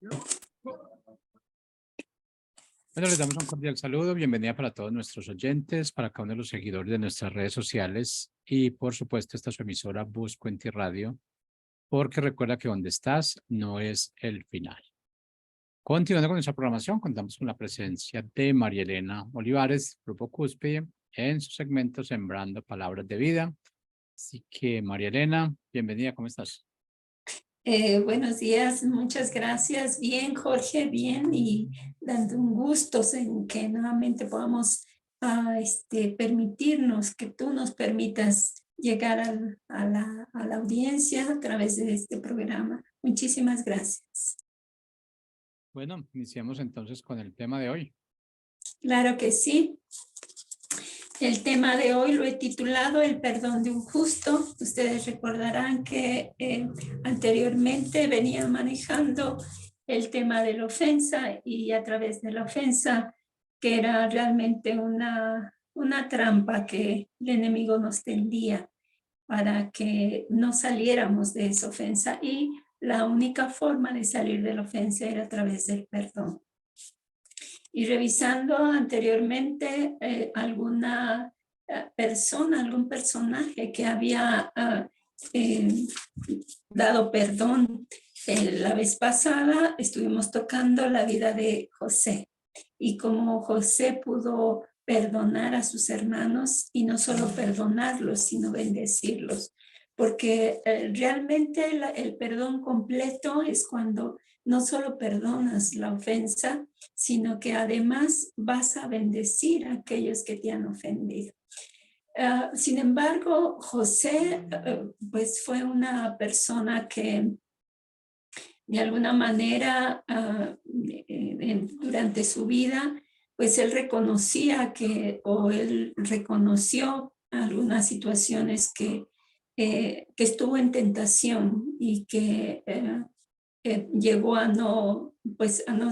Bueno, les damos un cordial saludo, bienvenida para todos nuestros oyentes, para cada uno de los seguidores de nuestras redes sociales y por supuesto esta es su emisora Buscuenti Radio, porque recuerda que donde estás no es el final. Continuando con nuestra programación, contamos con la presencia de María Elena Olivares, Grupo Cúspide, en su segmento Sembrando Palabras de Vida. Así que María Elena, bienvenida, ¿cómo estás? Buenos días, muchas gracias. Bien, Jorge, bien, y dando un gusto en que nuevamente podamos permitirnos, que tú nos permitas llegar a la audiencia a través de este programa. Muchísimas gracias. Bueno, iniciamos entonces con el tema de hoy. Claro que sí. El tema de hoy lo he titulado El perdón de un justo. Ustedes recordarán que anteriormente venía manejando el tema de la ofensa y a través de la ofensa, que era realmente una trampa que el enemigo nos tendía para que no saliéramos de esa ofensa, y la única forma de salir de la ofensa era a través del perdón. Y revisando anteriormente alguna persona, algún personaje que había dado perdón. La vez pasada estuvimos tocando la vida de José y cómo José pudo perdonar a sus hermanos, y no solo perdonarlos, sino bendecirlos. Porque realmente el perdón completo es cuando no solo perdonas la ofensa, sino que además vas a bendecir a aquellos que te han ofendido. Sin embargo, José pues fue una persona que de alguna manera durante su vida, pues él reconocía él reconoció algunas situaciones que estuvo en tentación y que llegó a no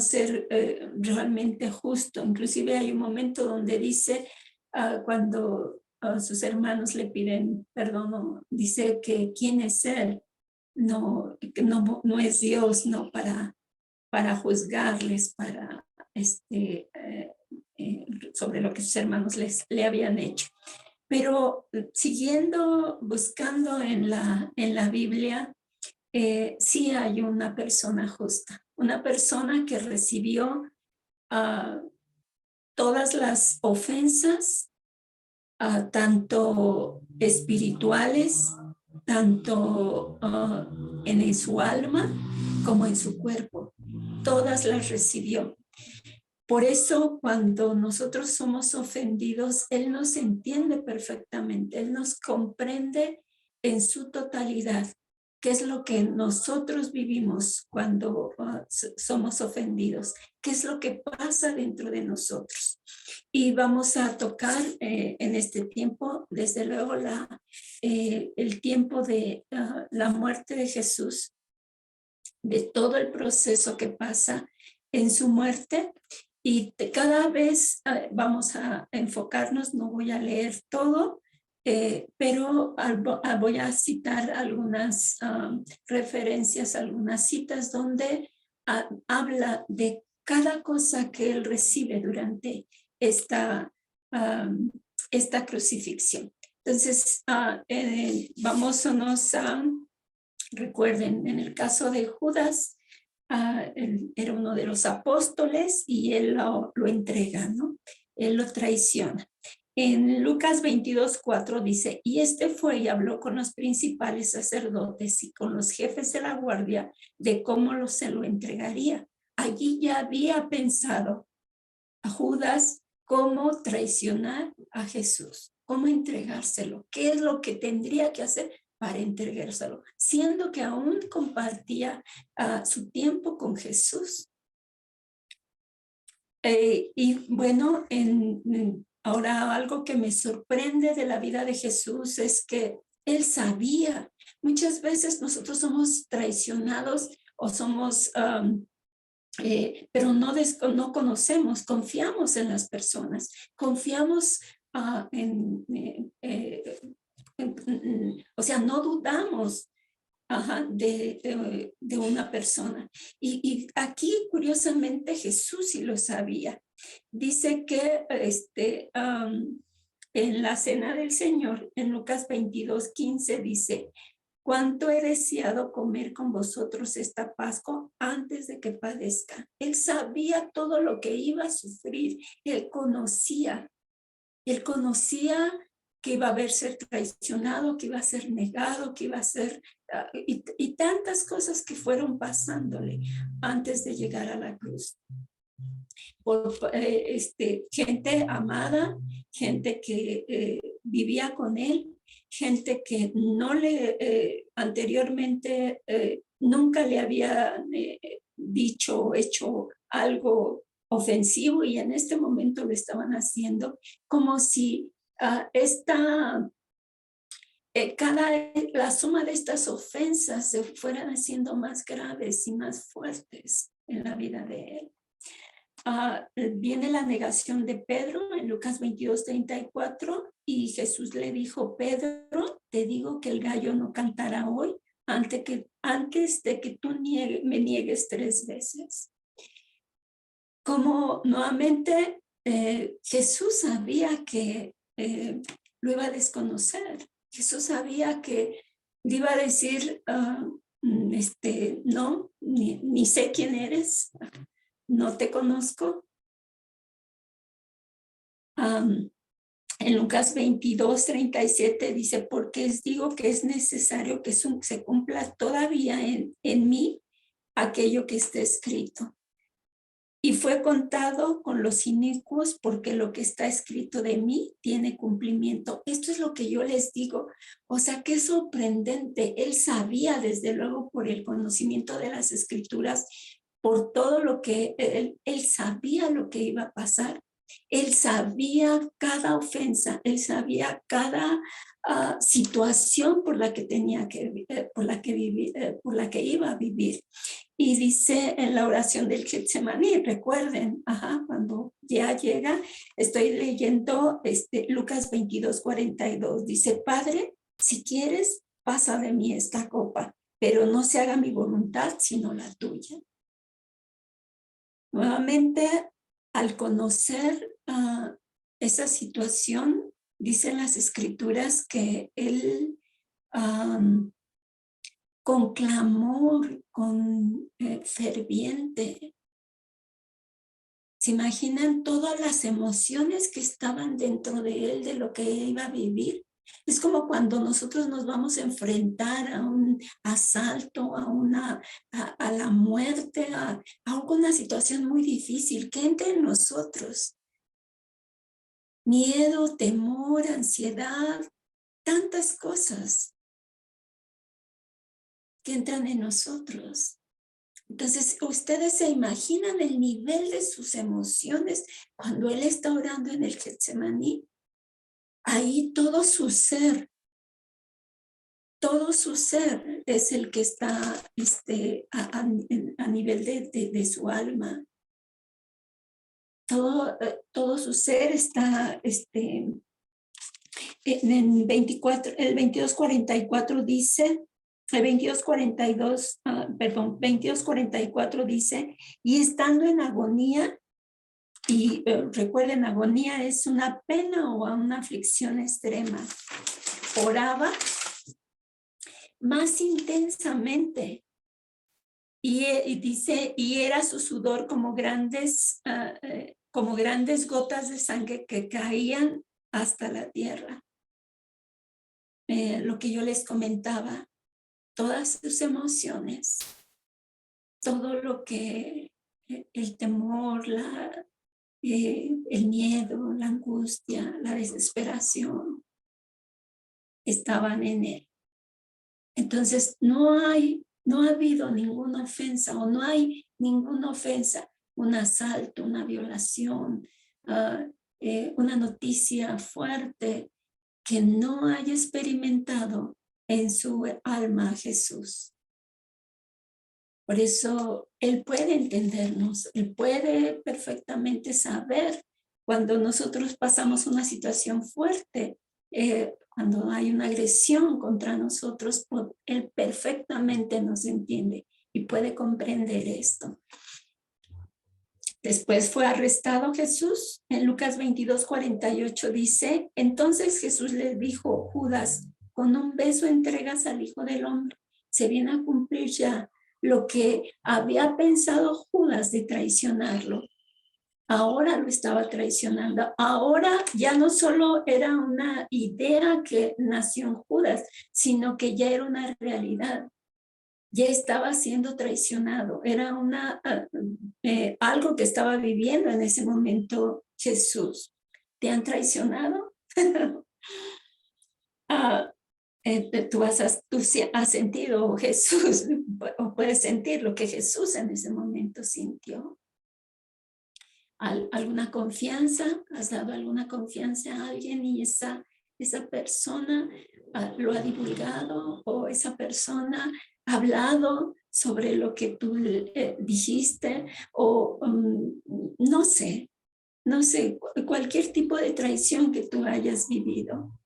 ser realmente justo. Inclusive hay un momento donde dice, cuando sus hermanos le piden perdón, dice que quién es él, no es Dios, no para juzgarles, sobre lo que sus hermanos le habían hecho. Pero siguiendo, buscando en la Biblia, sí hay una persona justa, una persona que recibió todas las ofensas, tanto espirituales, tanto en su alma como en su cuerpo. Todas las recibió. Por eso, cuando nosotros somos ofendidos, Él nos entiende perfectamente, Él nos comprende en su totalidad. ¿Qué es lo que nosotros vivimos cuando somos ofendidos? ¿Qué es lo que pasa dentro de nosotros? Y vamos a tocar en este tiempo, desde luego, el tiempo de la muerte de Jesús, de todo el proceso que pasa en su muerte. Y cada vez vamos a enfocarnos, no voy a leer todo, pero voy a citar algunas referencias, algunas citas donde habla de cada cosa que él recibe durante esta crucifixión. Entonces, vámonos a, recuerden, en el caso de Judas, él era uno de los apóstoles y él lo entrega, ¿no? Él lo traiciona. En Lucas 22:4 dice, y fue y habló con los principales sacerdotes y con los jefes de la guardia de cómo se lo entregaría. Allí ya había pensado a Judas cómo traicionar a Jesús, cómo entregárselo, qué es lo que tendría que hacer para entregárselo, siendo que aún compartía su tiempo con Jesús. Y bueno, ahora algo que me sorprende de la vida de Jesús es que él sabía. Muchas veces nosotros somos traicionados o somos, pero no conocemos, confiamos en las personas, confiamos o sea, no dudamos de una persona. Y aquí, curiosamente, Jesús sí lo sabía. Dice que en la cena del Señor, en Lucas 22:15, dice: cuánto he deseado comer con vosotros esta Pascua antes de que padezca. Él sabía todo lo que iba a sufrir. Él conocía que iba a haber ser traicionado, que iba a ser negado, que iba a ser, y tantas cosas que fueron pasándole antes de llegar a la cruz. Por gente amada, gente que vivía con él, gente que no le anteriormente nunca le había dicho o hecho algo ofensivo, y en este momento lo estaban haciendo, como si la suma de estas ofensas se fueran haciendo más graves y más fuertes en la vida de él. Viene la negación de Pedro en Lucas 22:34, y Jesús le dijo: Pedro, te digo que el gallo no cantará hoy antes de que tú me niegues 3 veces. Como nuevamente Jesús sabía que lo iba a desconocer. Jesús sabía que le iba a decir: no, ni sé quién eres, no te conozco. En Lucas 22:37 dice: porque os digo que es necesario que se cumpla todavía en mí aquello que está escrito. Y fue contado con los inicuos, porque lo que está escrito de mí tiene cumplimiento. Esto es lo que yo les digo. O sea, qué sorprendente. Él sabía, desde luego, por el conocimiento de las escrituras, por todo lo que él sabía lo que iba a pasar. Él sabía cada ofensa, él sabía cada situación por la que tenía que vivir, por la que iba a vivir. Y dice en la oración del Getsemaní, recuerden, cuando ya llega, estoy leyendo Lucas 22:42, dice: Padre, si quieres, pasa de mí esta copa, pero no se haga mi voluntad, sino la tuya. Nuevamente, al conocer esa situación, dicen las escrituras que él con clamor, con ferviente, ¿se imaginan todas las emociones que estaban dentro de él, de lo que iba a vivir? Es como cuando nosotros nos vamos a enfrentar a un asalto, a la muerte, a alguna situación muy difícil que entre en nosotros. Miedo, temor, ansiedad, tantas cosas que entran en nosotros. Entonces, ustedes se imaginan el nivel de sus emociones cuando él está orando en el Getsemaní. Ahí todo su ser es el que está a nivel de su alma. Todo su ser está en el 22:44 dice, el 22:44 dice: y estando en agonía, y recuerden, agonía es una pena o una aflicción extrema, oraba más intensamente, y dice: y era su sudor como grandes gotas de sangre que caían hasta la tierra. Lo que yo les comentaba, todas sus emociones, todo lo que el temor, el miedo, la angustia, la desesperación, estaban en él. Entonces no ha habido ninguna ofensa, o no hay ninguna ofensa, un asalto, una violación, una noticia fuerte que no haya experimentado en su alma Jesús. Por eso él puede entendernos, él puede perfectamente saber cuando nosotros pasamos una situación fuerte, cuando hay una agresión contra nosotros, Él perfectamente nos entiende y puede comprender esto. Después fue arrestado Jesús. En Lucas 22:48 dice, entonces Jesús le dijo, Judas, con un beso entregas al Hijo del Hombre. Se viene a cumplir ya lo que había pensado Judas de traicionarlo. Ahora lo estaba traicionando. Ahora ya no solo era una idea que nació en Judas, sino que ya era una realidad. Ya estaba siendo traicionado. Era algo que estaba viviendo en ese momento Jesús. ¿Te han traicionado? Tú has sentido Jesús, o puedes sentir lo que Jesús en ese momento sintió. ¿Alguna confianza? ¿Has dado alguna confianza a alguien y esa persona lo ha divulgado, o esa persona ha hablado sobre lo que tú dijiste, o no sé, cualquier tipo de traición que tú hayas vivido?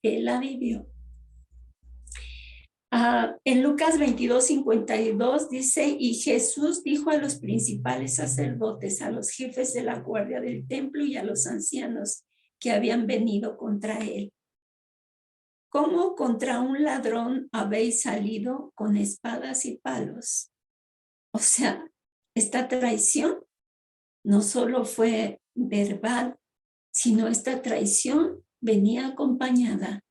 Él la vivió. En Lucas 22:52 dice, y Jesús dijo a los principales sacerdotes, a los jefes de la guardia del templo y a los ancianos que habían venido contra él, ¿cómo contra un ladrón habéis salido con espadas y palos? O sea, esta traición no solo fue verbal, sino esta traición venía acompañada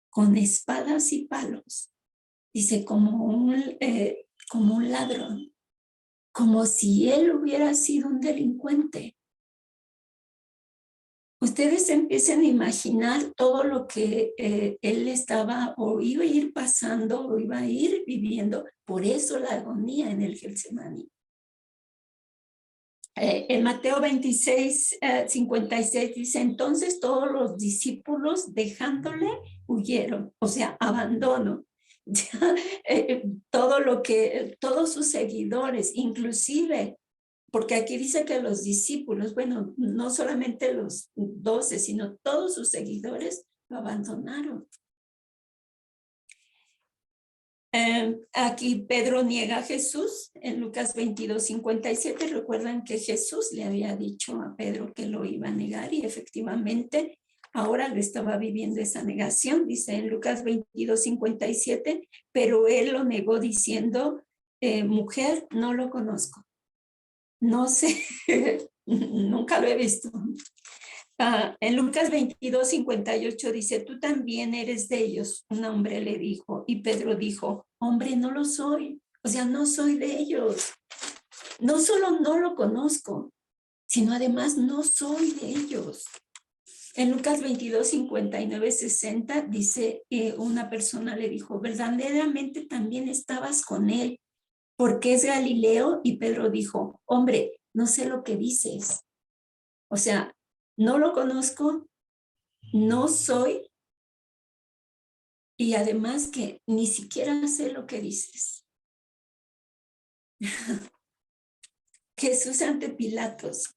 con espadas y palos. Dice, como un ladrón, como si él hubiera sido un delincuente. Ustedes empiecen a imaginar todo lo que él estaba o iba a ir pasando o iba a ir viviendo. Por eso la agonía en el Getsemaní. En Mateo 26:56 dice, entonces todos los discípulos dejándole huyeron, o sea, abandono. Todos sus seguidores, inclusive, porque aquí dice que los discípulos, bueno, no solamente los 12, sino todos sus seguidores lo abandonaron. Aquí Pedro niega a Jesús en Lucas 22:57. Recuerdan que Jesús le había dicho a Pedro que lo iba a negar, y efectivamente ahora lo estaba viviendo esa negación. Dice en Lucas 22:57, pero él lo negó diciendo, mujer, no lo conozco. No sé, nunca lo he visto. En Lucas 22:58 dice, tú también eres de ellos. Un hombre le dijo, y Pedro dijo, hombre, no lo soy. O sea, no soy de ellos. No solo no lo conozco, sino además no soy de ellos. En Lucas 22:59-60 dice, una persona le dijo, verdaderamente también estabas con él, porque es Galileo. Y Pedro dijo, hombre, no sé lo que dices. O sea, no lo conozco, no soy, y además que ni siquiera sé lo que dices. Jesús ante Pilatos.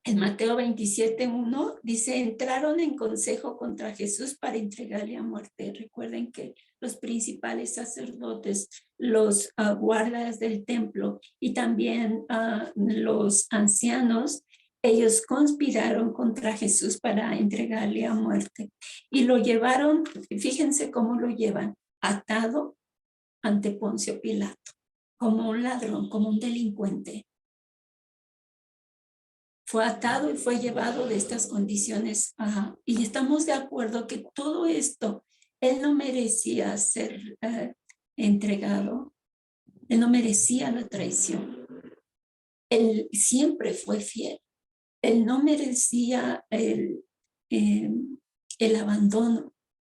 En Mateo 27:1 dice, entraron en consejo contra Jesús para entregarle a muerte. Recuerden que los principales sacerdotes, los guardas del templo y también los ancianos, ellos conspiraron contra Jesús para entregarle a muerte. Y lo llevaron, fíjense cómo lo llevan, atado ante Poncio Pilato, como un ladrón, como un delincuente. Fue atado y fue llevado de estas condiciones. Y estamos de acuerdo que todo esto, él no merecía ser entregado. Él no merecía la traición. Él siempre fue fiel. Él no merecía el abandono.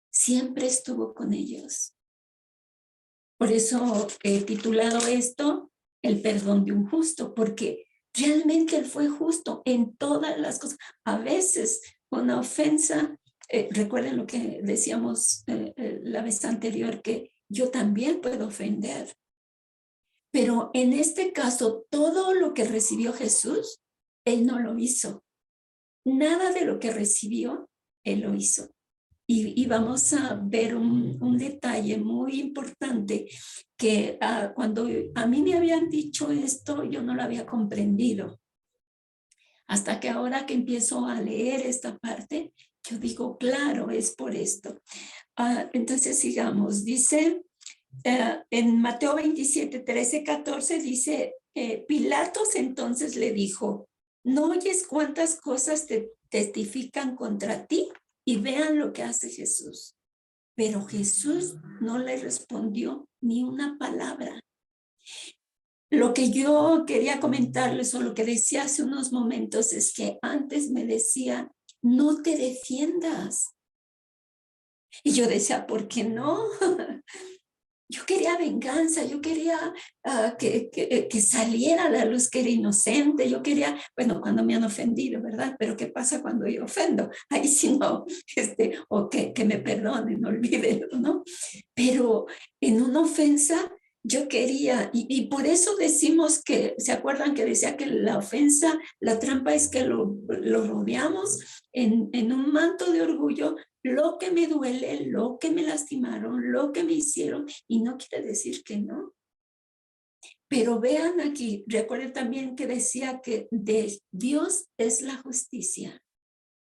Siempre estuvo con ellos. Por eso he titulado esto, el perdón de un justo, porque realmente él fue justo en todas las cosas. A veces una ofensa, recuerden lo que decíamos la vez anterior, que yo también puedo ofender. Pero en este caso, todo lo que recibió Jesús, él no lo hizo. Nada de lo que recibió, él lo hizo. Y vamos a ver un detalle muy importante que cuando a mí me habían dicho esto, yo no lo había comprendido. Hasta que ahora que empiezo a leer esta parte, yo digo, claro, es por esto. Entonces sigamos, dice en Mateo 27, 13, 14, dice, Pilatos entonces le dijo, ¿no oyes cuántas cosas te testifican contra ti? Y vean lo que hace Jesús. Pero Jesús no le respondió ni una palabra. Lo que yo quería comentarles o lo que decía hace unos momentos es que antes me decía, no te defiendas. Y yo decía, ¿por qué no? Yo quería venganza, yo quería que saliera a la luz que era inocente, yo quería, bueno, cuando me han ofendido, ¿verdad? Pero ¿qué pasa cuando yo ofendo? Ahí sí no, o que me perdonen, olvídenlo, ¿no? Pero en una ofensa yo quería, y por eso decimos que, ¿se acuerdan que decía que la ofensa, la trampa es que lo rodeamos en un manto de orgullo? Lo que me duele, lo que me lastimaron, lo que me hicieron, y no quiere decir que no. Pero vean aquí, recuerden también que decía que de Dios es la justicia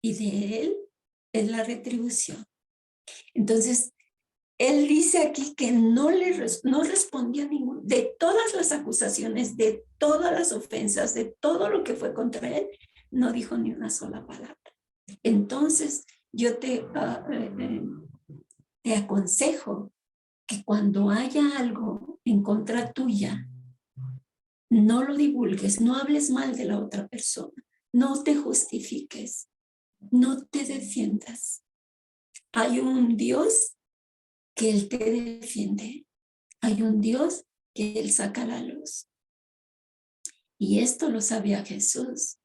y de Él es la retribución. Entonces, Él dice aquí que no respondió a ningún, de todas las acusaciones, de todas las ofensas, de todo lo que fue contra Él, no dijo ni una sola palabra. Entonces, yo te aconsejo que cuando haya algo en contra tuya, no lo divulgues, no hables mal de la otra persona, no te justifiques, no te defiendas. Hay un Dios que Él te defiende, hay un Dios que Él saca la luz. Y esto lo sabía Jesús.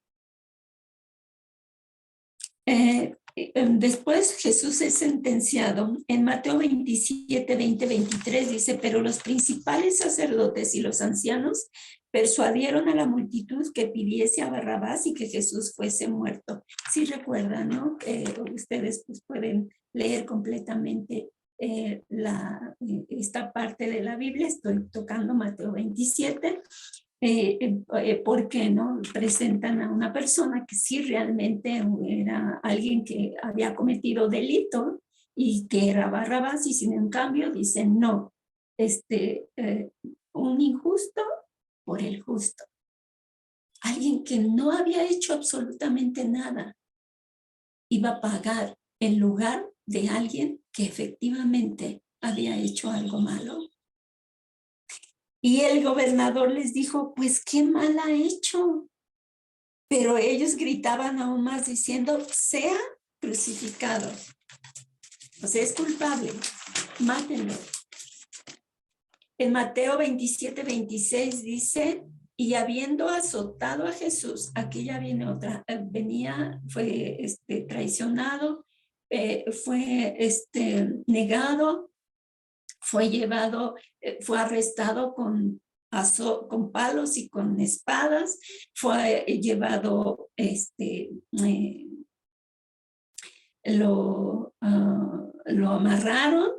Después Jesús es sentenciado. En Mateo 27, 20, 23 dice, pero los principales sacerdotes y los ancianos persuadieron a la multitud que pidiese a Barrabás y que Jesús fuese muerto. Sí recuerdan, ¿no? Que ustedes pues, pueden leer completamente esta parte de la Biblia. Estoy tocando Mateo 27. ¿Por qué no? Presentan a una persona que sí realmente era alguien que había cometido delito y que era Barrabás, y sin en cambio dicen no, un injusto por el justo. Alguien que no había hecho absolutamente nada iba a pagar en lugar de alguien que efectivamente había hecho algo malo. Y el gobernador les dijo, pues qué mal ha hecho. Pero ellos gritaban aún más diciendo, sea crucificado. O sea, es culpable, mátenlo. En Mateo 27, 26 dice, y habiendo azotado a Jesús, aquí ya viene otra, fue traicionado, fue negado, fue llevado, fue arrestado con palos y con espadas, fue llevado, lo amarraron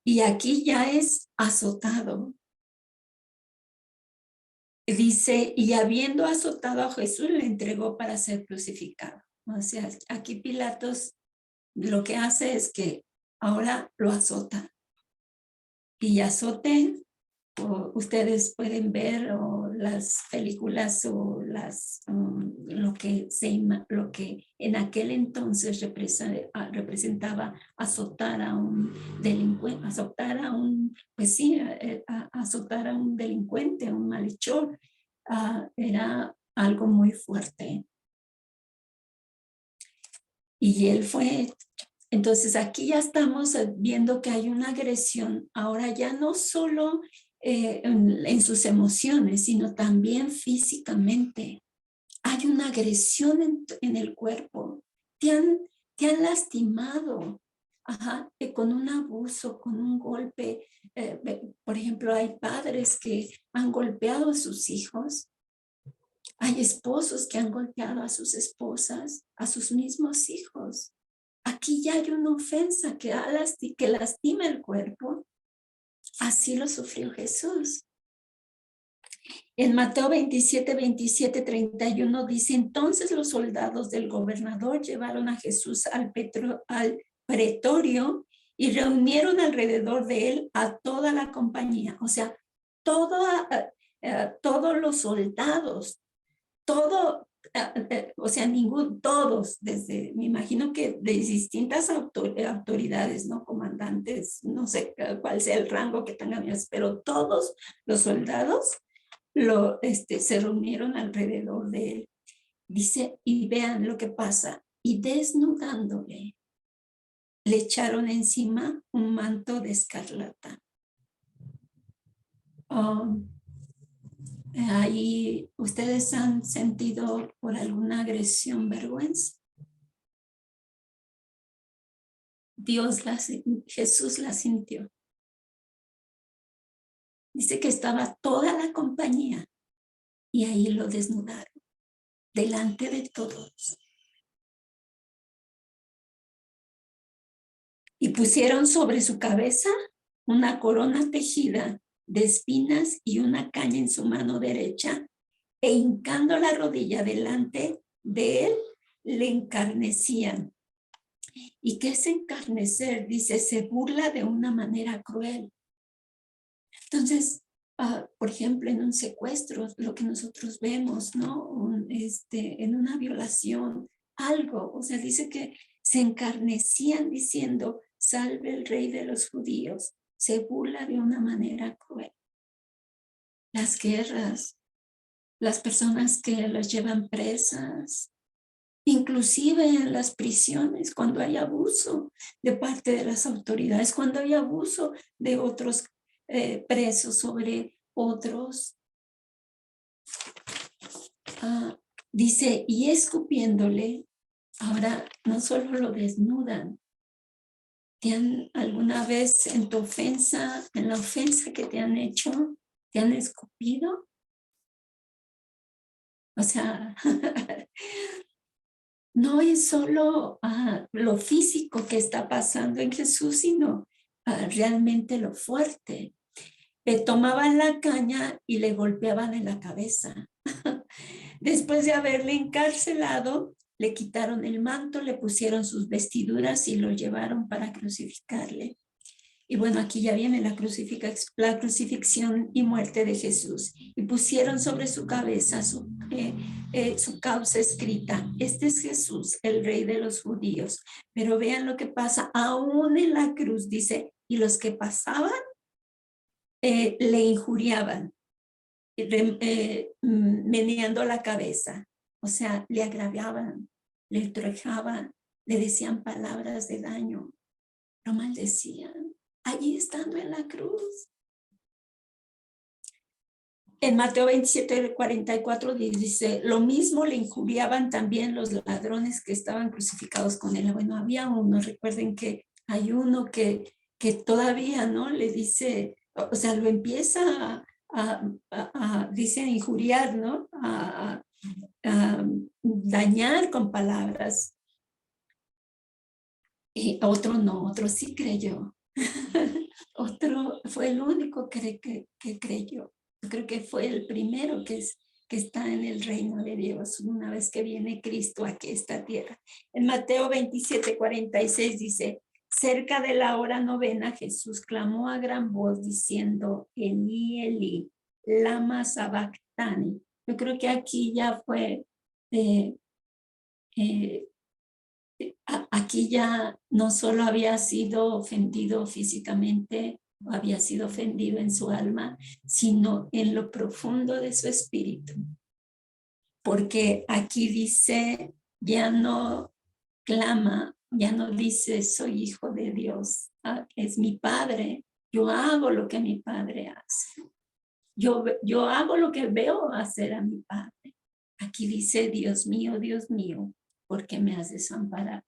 y aquí ya es azotado. Dice, y habiendo azotado a Jesús, le entregó para ser crucificado. O sea, aquí Pilatos lo que hace es que ahora lo azota. Y azote, ustedes pueden ver las películas o lo que en aquel entonces representaba azotar a un delincuente, azotar a un delincuente, a un malhechor. Era algo muy fuerte. Y él fue. Entonces aquí ya estamos viendo que hay una agresión, ahora ya no solo en sus emociones, sino también físicamente. Hay una agresión en el cuerpo. Te han lastimado, con un abuso, con un golpe. Por ejemplo, hay padres que han golpeado a sus hijos. Hay esposos que han golpeado a sus esposas, a sus mismos hijos. aquí ya hay una ofensa que lastima el cuerpo. Así lo sufrió Jesús. En Mateo 27, 31 dice, entonces los soldados del gobernador llevaron a Jesús al pretorio y reunieron alrededor de él a toda la compañía. O sea, todos los soldados, o sea, todos, me imagino que de distintas autoridades, ¿no? Comandantes, no sé cuál sea el rango que tengan, pero todos los soldados se reunieron alrededor de él. Dice, y vean lo que pasa, y desnudándole, le echaron encima un manto de escarlata. Ahí, ¿ustedes han sentido por alguna agresión vergüenza? Jesús la sintió. Dice que estaba toda la compañía y ahí lo desnudaron, delante de todos. Y pusieron sobre su cabeza una corona tejida de espinas y una caña en su mano derecha, e hincando la rodilla delante de él, le encarnecían. ¿Y qué es encarnecer? Dice, se burla de una manera cruel. Entonces, por ejemplo, en un secuestro, lo que nosotros vemos, ¿no? En una violación, algo, o sea, dice que se encarnecían diciendo, salve el rey de los judíos. Se burla de una manera cruel. Las guerras, las personas que las llevan presas, inclusive en las prisiones, cuando hay abuso de parte de las autoridades, cuando hay abuso de otros presos sobre otros. Dice, y escupiéndole, ahora no solo lo desnudan, ¿te han alguna vez en tu ofensa, en la ofensa que te han hecho, te han escupido? O sea, no es solo lo físico que está pasando en Jesús, sino realmente lo fuerte. Le tomaban la caña y le golpeaban en la cabeza. Después de haberle encarcelado, le quitaron el manto, le pusieron sus vestiduras y lo llevaron para crucificarle. Y bueno, aquí ya viene la crucifixión y muerte de Jesús. Y pusieron sobre su cabeza su causa escrita. Este es Jesús, el rey de los judíos. Pero vean lo que pasa, aún en la cruz, dice, y los que pasaban le injuriaban, meneando la cabeza. O sea, le agraviaban, le ultrajaban, le decían palabras de daño, lo maldecían. Allí estando en la cruz. En Mateo 27:44 dice, lo mismo le injuriaban también los ladrones que estaban crucificados con él. Bueno, había uno, recuerden que hay uno que todavía, ¿no? Le dice, o sea, lo empieza dice, a injuriar, ¿no? A dañar con palabras. Y otro no, otro sí creyó. Otro fue el único que creyó. Yo creo que fue el primero que está en el reino de Dios una vez que viene Cristo aquí a esta tierra. En Mateo 27:46 dice, cerca de la hora novena Jesús clamó a gran voz diciendo, Elí, Elí, lama sabactani. Yo creo que aquí ya fue aquí ya no solo había sido ofendido físicamente, había sido ofendido en su alma, sino en lo profundo de su espíritu. Porque aquí dice, ya no clama, ya no dice, soy hijo de Dios, es mi padre, yo hago lo que mi padre hace. Yo hago lo que veo hacer a mi padre. Aquí dice, Dios mío, ¿por qué me has desamparado?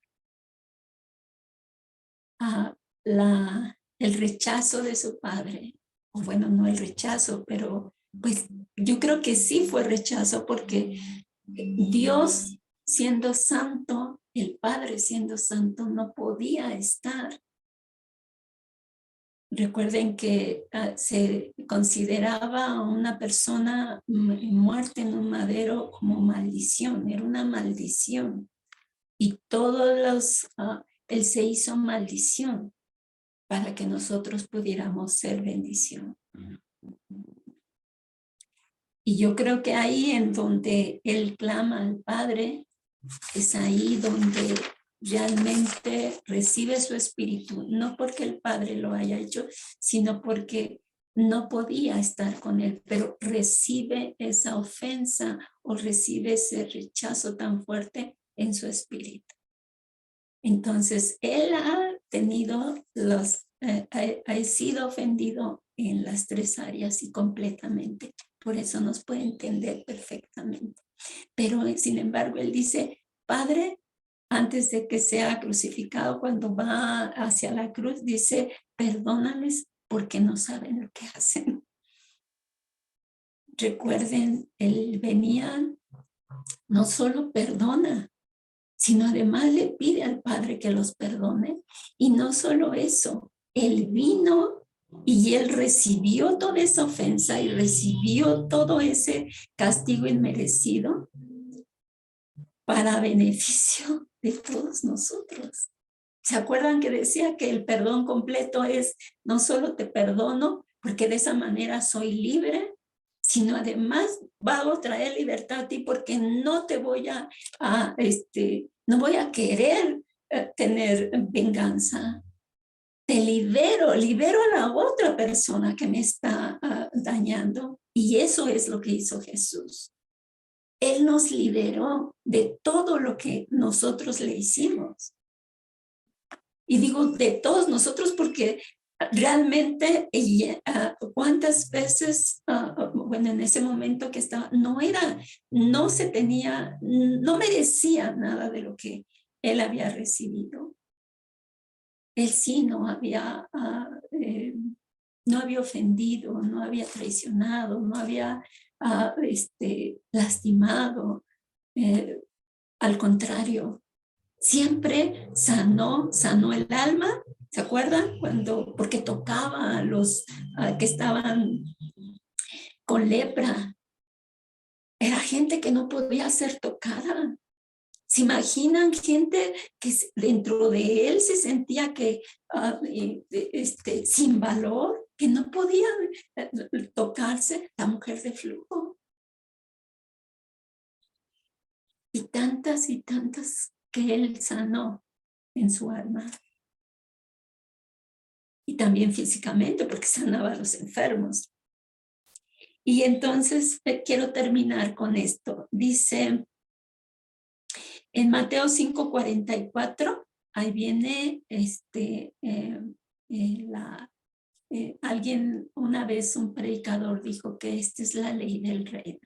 El rechazo de su padre, o bueno, no el rechazo, pero pues yo creo que sí fue rechazo porque Dios, siendo santo, el Padre siendo santo no podía estar. Recuerden que se consideraba a una persona muerta en un madero como maldición, era una maldición. Y Él se hizo maldición para que nosotros pudiéramos ser bendición. Y yo creo que ahí en donde Él clama al Padre, es ahí donde realmente recibe su espíritu, no porque el Padre lo haya hecho, sino porque no podía estar con Él, pero recibe esa ofensa o recibe ese rechazo tan fuerte en su espíritu. Entonces, Él ha tenido ha sido ofendido en las tres áreas y completamente. Por eso nos puede entender perfectamente. Pero, sin embargo, Él dice, Padre, antes de que sea crucificado, cuando va hacia la cruz, dice, perdónales porque no saben lo que hacen. Recuerden, Él venía, no solo perdona, sino además le pide al Padre que los perdone. Y no solo eso, Él vino y Él recibió toda esa ofensa y recibió todo ese castigo inmerecido para beneficio de todos nosotros. ¿Se acuerdan que decía que el perdón completo es no solo te perdono porque de esa manera soy libre, sino además va a traer libertad a ti porque no te voy no voy a querer tener venganza. Te libero a la otra persona que me está dañando. Y eso es lo que hizo Jesús. Él nos liberó de todo lo que nosotros le hicimos. Y digo de todos nosotros porque realmente cuántas veces, bueno, en ese momento que estaba, no merecía nada de lo que él había recibido. Él sí no había ofendido, no había traicionado, no había lastimado. Al contrario, siempre sanó el alma. ¿Se acuerdan? Porque tocaba a los que estaban con lepra. Era gente que no podía ser tocada. ¿Se imaginan gente que dentro de él se sentía que sin valor, que no podía tocarse? La mujer de flujo. Y tantas que él sanó en su alma. Y también físicamente, porque sanaba a los enfermos. Y entonces quiero terminar con esto. Dice en Mateo 5:44, ahí viene alguien, una vez un predicador dijo que esta es la ley del reino.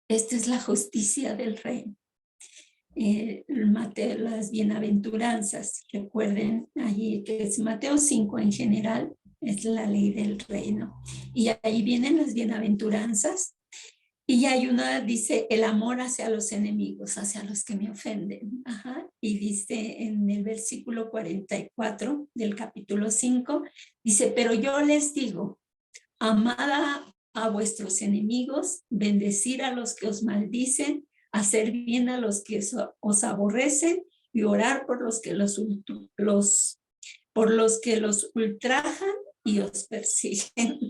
Esta es la justicia del reino. Mateo, las bienaventuranzas, recuerden allí que es Mateo 5 en general, es la ley del reino. Y ahí vienen las bienaventuranzas. Y hay una, dice, el amor hacia los enemigos, hacia los que me ofenden. Ajá. Y dice en el versículo 44 del capítulo 5, dice, pero yo les digo, amad a vuestros enemigos, bendecir a los que os maldicen, hacer bien a los que os aborrecen y orar por los que los ultrajan y os persiguen.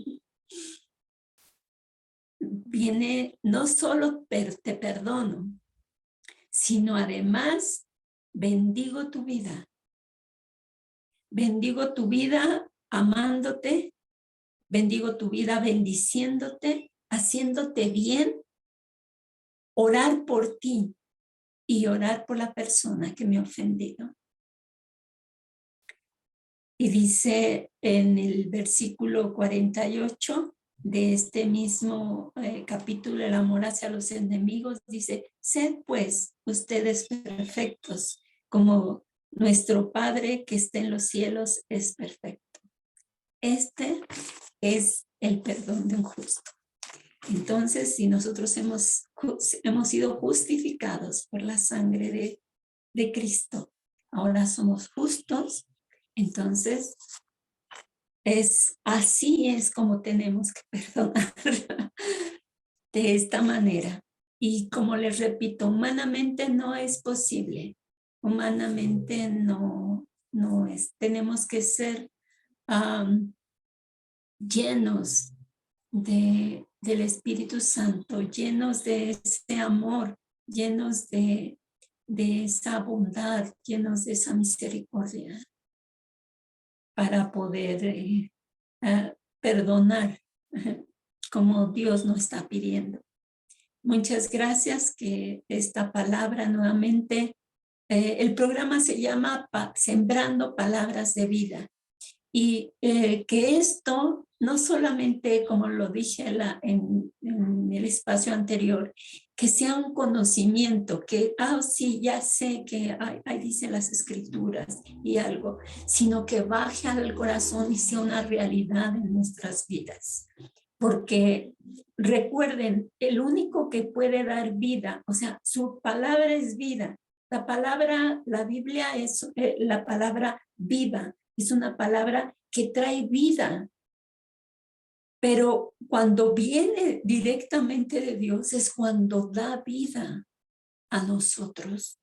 Viene no solo te perdono, sino además bendigo tu vida. Bendigo tu vida amándote, bendigo tu vida bendiciéndote, haciéndote bien, orar por ti y orar por la persona que me ha ofendido. Y dice en el versículo 48 de este mismo capítulo, el amor hacia los enemigos, dice, sed pues ustedes perfectos, como nuestro Padre que está en los cielos es perfecto. Este es el perdón de un justo. Entonces, si nosotros hemos sido justificados por la sangre de Cristo. Ahora somos justos, entonces así es como tenemos que perdonar de esta manera. Y como les repito, humanamente no es posible. Humanamente no es. Tenemos que ser llenos del Espíritu Santo, llenos de ese amor, llenos de esa bondad, llenos de esa misericordia para poder perdonar como Dios nos está pidiendo. Muchas gracias, que esta palabra nuevamente, el programa se llama Sembrando Palabras de Vida, y que esto no solamente, como lo dije en el espacio anterior, que sea un conocimiento, que, sí, ya sé que ahí dicen las escrituras y algo, sino que baje al corazón y sea una realidad en nuestras vidas. Porque recuerden, el único que puede dar vida, o sea, su palabra es vida. La Biblia es la palabra viva, es una palabra que trae vida. Pero cuando viene directamente de Dios es cuando da vida a nosotros.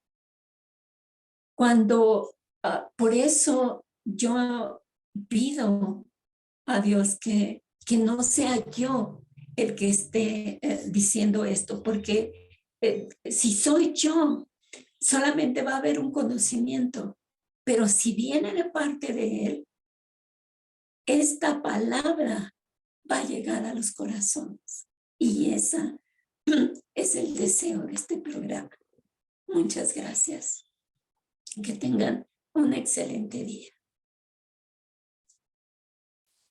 Por eso yo pido a Dios que no sea yo el que esté diciendo esto, porque si soy yo, solamente va a haber un conocimiento, pero si viene de parte de Él, esta palabra va a llegar a los corazones, y esa es el deseo de este programa. Muchas gracias. Que tengan un excelente día.